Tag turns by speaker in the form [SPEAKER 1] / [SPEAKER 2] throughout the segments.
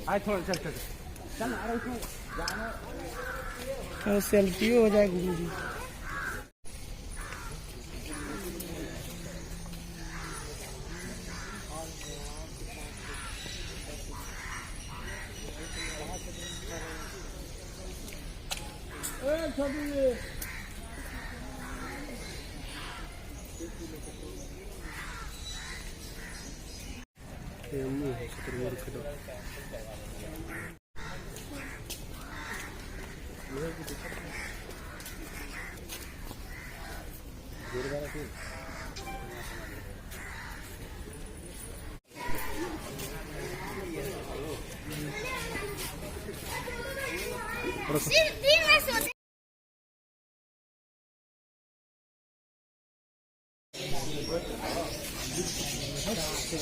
[SPEAKER 1] आए थोड़ा चल चल चल आ रहा
[SPEAKER 2] है। सेल्फी हो जाए गुरु जी।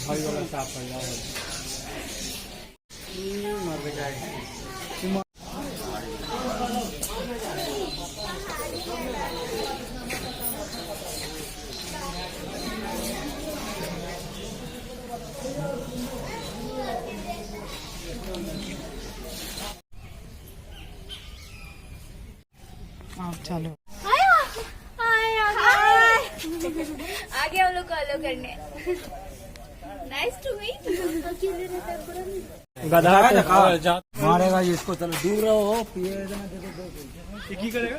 [SPEAKER 1] भाई वाला साफ कर जाओ मर गया
[SPEAKER 2] चलो
[SPEAKER 3] आगे हम लोग को अलो करने। Nice to meet.
[SPEAKER 1] गधा मारेगा इसको। चलो दूर रहो पिए की करेगा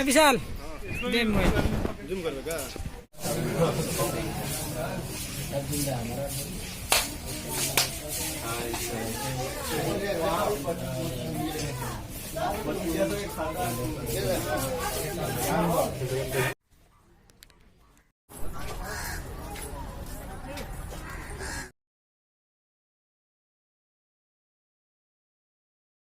[SPEAKER 2] विशाल
[SPEAKER 1] जूम कर देगा